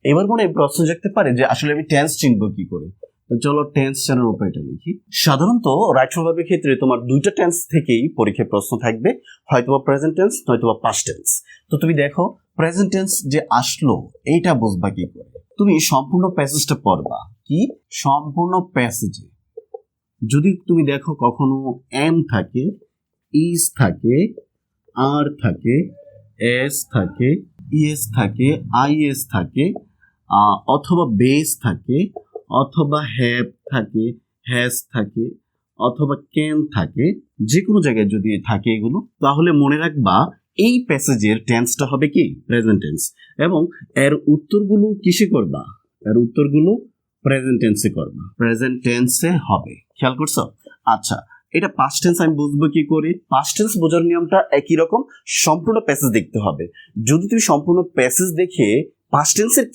এবার মনে প্রশ্ন জাগতে পারে যে আসলে আমি টেন্স চিনব কি করে। তো চলো টেন্স চেনার উপায়টা লিখি। সাধারণত রাইট ভার্বের ক্ষেত্রে তোমার দুইটা টেন্স থেকেই পরীক্ষায় প্রশ্ন থাকবে, হয়তো প্রেজেন্ট টেন্স নয়তো পাস্ট টেন্স। তো তুমি দেখো প্রেজেন্ট টেন্স যে আসলো এইটা বুঝবা কি করে। তুমি সম্পূর্ণ প্যাসেজটা পড়বা। কি সম্পূর্ণ প্যাসেজে যদি তুমি দেখো কখনো এম থাকে, ইজ থাকে, আর থাকে, এস থাকে, ইএস থাকে, আইএস থাকে, অথবা বেস থাকে, অথবা হ্যাভ থাকে, হ্যাজ থাকে, অথবা ক্যান থাকে, যে কোনো জায়গায় যদি থাকে এগুলো, তাহলে মনে রাখবা এই প্যাসেজের টেন্সটা হবে কি প্রেজেন্ট টেন্স, এবং এর উত্তরগুলো কিসে করবা, এর উত্তরগুলো প্রেজেন্ট টেন্সে করবা, প্রেজেন্ট টেন্সে হবে। খেয়াল করছো? আচ্ছা, এটা পাস্ট টেন্স আমি বুঝবো কি করে? পাস্ট টেন্স বোঝার নিয়মটা একই রকম, সম্পূর্ণ প্যাসেজ দেখতে হবে। যদি তুমি সম্পূর্ণ প্যাসেজ দেখে পাস্ট টেন্সের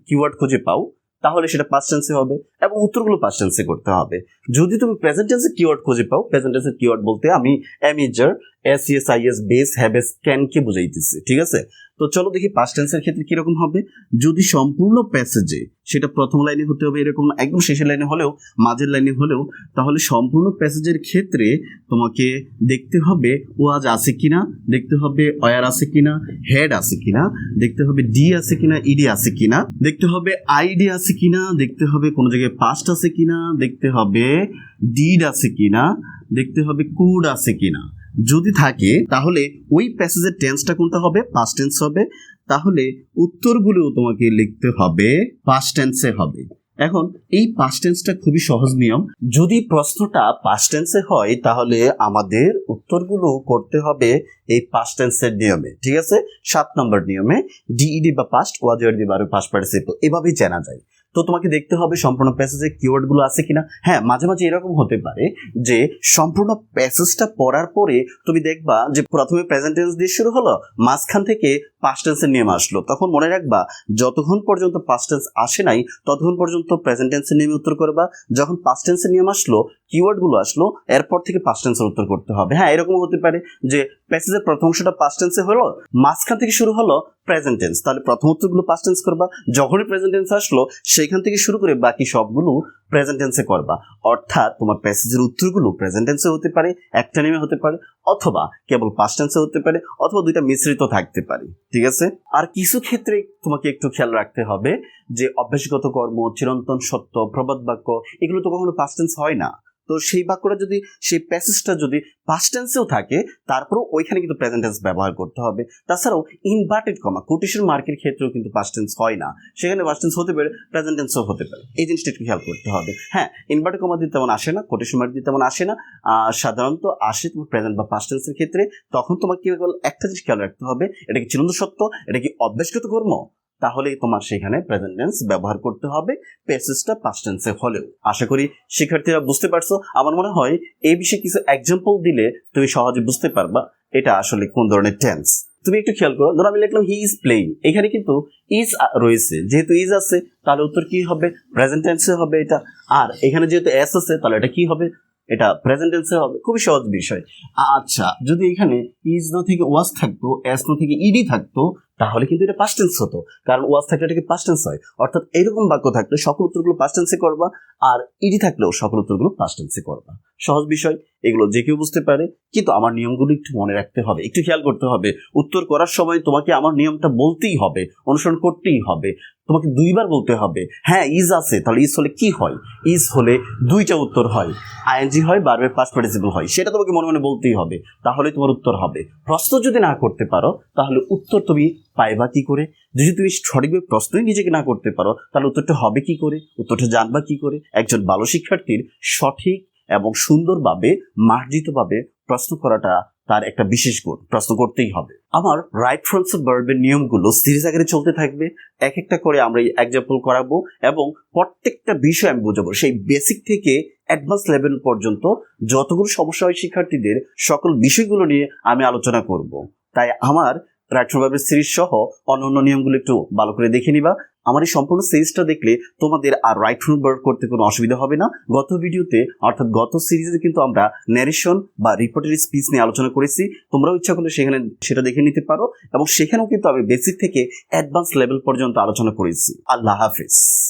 কিওয়ার্ড খুঁজে পাও তাহলে সেটা পাস্ট টেন্সে হবে এবং উত্তরগুলো পাস্ট টেন্সে করতে হবে। যদি তুমি প্রেজেন্ট টেন্সের কিওয়ার্ড খুঁজে পাও, প্রেজেন্ট টেন্সের কিওয়ার্ড বলতে আমি am is are, S ES IS, base, have S, can কে বুঝাইতেছি, ঠিক আছে? তো চলো দেখি পাস্ট টেন্সের ক্ষেত্রে কিরকম হবে। যদি সম্পূর্ণ প্যাসেজে, সেটা প্রথম লাইনে হতে হবে এরকম, একদম শেষের লাইনে হলেও, মাঝের লাইনে হলেও, তাহলে সম্পূর্ণ প্যাসেজের ক্ষেত্রে তোমাকে দেখতে হবে ওয়াজ আছে কিনা, দেখতে হবে ওয়ার আছে কিনা, হেড আছে কিনা, দেখতে হবে ডি আছে কিনা, ইডি আছে কিনা, দেখতে হবে আইডি আছে কিনা, দেখতে হবে কোনো জায়গায় পাস্ট আছে কিনা, দেখতে হবে ডিড আছে কিনা, দেখতে হবে কুড আছে কিনা। যদি থাকে তাহলে ওই প্যাসেজের টেন্সটা কোনটা হবে? পাস্ট টেন্স হবে। তাহলে উত্তরগুলো তোমাকে লিখতে হবে পাস্ট টেন্সে হবে। এখন এই পাস্ট টেন্সটা খুবই সহজ নিয়ম। যদি প্রশ্নটা পাস্ট টেন্সে হয় তাহলে আমাদের উত্তরগুলো করতে হবে এই পাস্ট টেন্সের নিয়মে, ঠিক আছে? 7 নম্বর নিয়মে, ডিইডি বা পাস্ট, ওয়াজ ওয়ার দি বা পাস্ট পার্টিসিপল, এভাবেই জানা যায়। তো তোমাকে দেখতে হবে সম্পূর্ণ প্যাসেজে কিওয়ার্ডগুলো আছে কিনা। হ্যাঁ, মাঝে মাঝে এরকম হতে পারে যে সম্পূর্ণ প্যাসেজটা পড়ার পরে তুমি দেখবা যে প্রথমে প্রেজেন্ট টেন্স দিয়ে শুরু হলো, মাঝখান থেকে পাস্ট টেন্সের নিয়ম আসলো। তখন মনে রাখবা যতক্ষণ পর্যন্ত পাস্ট টেন্স আসে নাই ততক্ষণ পর্যন্ত প্রেজেন্ট টেন্সের নিয়মে উত্তর করবা। যখন পাস্ট টেন্সের নিয়ম আসলো, কিওয়ার্ডগুলো আসলো, এরপর থেকে পাস্ট টেন্সের উত্তর করতে হবে। হ্যাঁ, এরকম হতে পারে যে প্যাসেজের প্রথম অংশটা পাস্ট টেন্সে হলো, মাঝখান থেকে শুরু হলো প্রেজেন্ট টেন্স, তাহলে প্রথম উত্তরগুলো পাস্ট টেন্স করবা। যখনই প্রেজেন্ট টেন্স আসলো সেইখান থেকে শুরু করে বাকি সবগুলো প্রেজেন্ট টেন্সে করবা। অর্থাৎ তোমার প্যাসেজের উত্তরগুলো প্রেজেন্ট টেন্সে হতে পারে, একটা নেমে হতে পারে, অথবা কেবল পাস্ট টেন্সে হতে পারে, অথবা দুইটা মিশ্রিত থাকতে পারে, ঠিক আছে? আর কিছু ক্ষেত্রে তোমাকে একটু খেয়াল রাখতে হবে যে অভ্যাসগত কর্ম, চিরন্তন সত্য, প্রবাদ বাক্য, এগুলো তো কখনো পাস্ট টেন্স হয় না। তো সেই বাক্যটা যদি, সেই প্যাসেজটা যদি পাস্ট টেন্সেও থাকে তারপরেও ওইখানে কিন্তু প্রেজেন্ট টেন্স ব্যবহার করতে হবে। তাছাড়াও ইনভার্টেড কমা, কোটেশন মার্কের ক্ষেত্রেও কিন্তু পাস্ট টেন্স হয় না, সেখানে পাস্ট টেন্স হতে পারে, প্রেজেন্ট টেন্সও হতে পারে। এই জিনিসটা একটু খেয়াল করতে হবে। হ্যাঁ, ইনভার্টেড কমা দিতে তেমন আসে না, কোটেশন মার্ক দিতে তেমন আসে না, সাধারণত আসে তোমার প্রেজেন্ট বা পাস্ট টেন্সের ক্ষেত্রে। তখন তোমাকে কেবল একটা জিনিস খেয়াল রাখতে হবে, এটা কি চিরন্তন সত্য, এটা কি অভ্যাসগত কর্ম, তাহলেই তোমার সেখানে প্রেজেন্ট টেন্স ব্যবহার করতে হবে প্যাসেজটা পাস্ট টেন্সে হলেও। আশা করি শিক্ষার্থীরা বুঝতে পারছো। আমার মনে হয় এই বিষয়ে কিছু এক্সাম্পল দিলে তুমি সহজে বুঝতে পারবা এটা আসলে কোন ধরনের টেন্স। তুমি একটু খেয়াল করো, ধরো আমি লিখলাম হি ইজ প্লেইং, এখানে কিন্তু ইজ রয়েছে, যেহেতু ইজ আছে তাহলে উত্তর কি হবে? প্রেজেন্ট টেন্সে হবে এটা। আর এখানে যেহেতু এস আছে তাহলে এটা কি হবে? এটা প্রেজেন্ট টেন্সে হবে। খুবই সহজ বিষয়। আচ্ছা, যদি এখানে ইজ না থেকে ওয়াজ থাকতো, এস না থেকে ইডি থাকতো, তাহলে কিন্তু এটা পাস্ট টেন্স হতো, কারণ ওয়াজ থাকলে এটাকে পাস্ট টেন্স হয়। অর্থাৎ এরকম বাক্য থাকলে সকল উত্তরগুলো পাস্ট টেন্সে করবা, আর ইডি থাকলেও সকল উত্তরগুলো পাস্ট টেন্সে করবা। সহজ বিষয়, এগুলো যে কেউ বুঝতে পারে, কিন্তু আমার নিয়মগুলো একটু মনে রাখতে হবে, একটু খেয়াল করতে হবে। উত্তর করার সময় তোমাকে আমার নিয়মটা বলতেই হবে, অনুসরণ করতেই হবে। তোমাকে দুইবার বলতে হবে। হ্যাঁ, ইজ আছে, তাহলে ইজ হলে কি হয়? ইজ হলে দুইটা উত্তর হয়, আইএনজি হয়, ভার্বের পাস্ট পার্টিসিপল হয়, সেটা তোমাকে মনে মনে বলতেই হবে, তাহলে তোমার উত্তর হবে। প্রশ্ন যদি না করতে পারো তাহলে উত্তর তুমি পাইবা কি করে? যদি তুমি সঠিকভাবে প্রশ্নই নিজেকে না করতে পারো তাহলে উত্তরটা হবে কি করে? উত্তরটা জানবা কি করে? একজন ভালো শিক্ষার্থীর সঠিক এবং সুন্দরভাবে মার্জিতভাবে প্রশ্ন করাটা তার একটা বিশেষ গুণ, প্রশ্ন করতেই হবে। আমার রাইট ফ্রন্টস অফ ভার্বের নিয়মগুলো সিরিজ আকারে চলতে থাকবে, এক একটা করে আমরা এক্সাম্পল করাবো এবং প্রত্যেকটা বিষয় আমি বোঝাবো, সেই বেসিক থেকে অ্যাডভান্স লেভেল পর্যন্ত যতগুলো সমস্যা হয় শিক্ষার্থীদের, সকল বিষয়গুলো নিয়ে আমি আলোচনা করব। তাই আমার রাইট ফ্রন্ট ভার্বের সিরিজ সহ অন্যান্য নিয়মগুলো একটু ভালো করে দেখে নিবা। আমার এই সম্পূর্ণ সিরিজটা দেখলে তোমাদের আর রাইট ফর্ম ভার্ব করতে কোনো অসুবিধা হবে না। গত ভিডিওতে অর্থাৎ গত সিরিজে কিন্তু আমরা ন্যারেশন বা রিপোর্টেড স্পিচ নিয়ে আলোচনা করেছি। তোমরাও ইচ্ছা করলে সেখানে সেটা দেখে নিতে পারো, এবং সেখানেও কিন্তু আমি বেসিক থেকে অ্যাডভান্স লেভেল পর্যন্ত আলোচনা করেছি। আল্লাহ হাফেজ।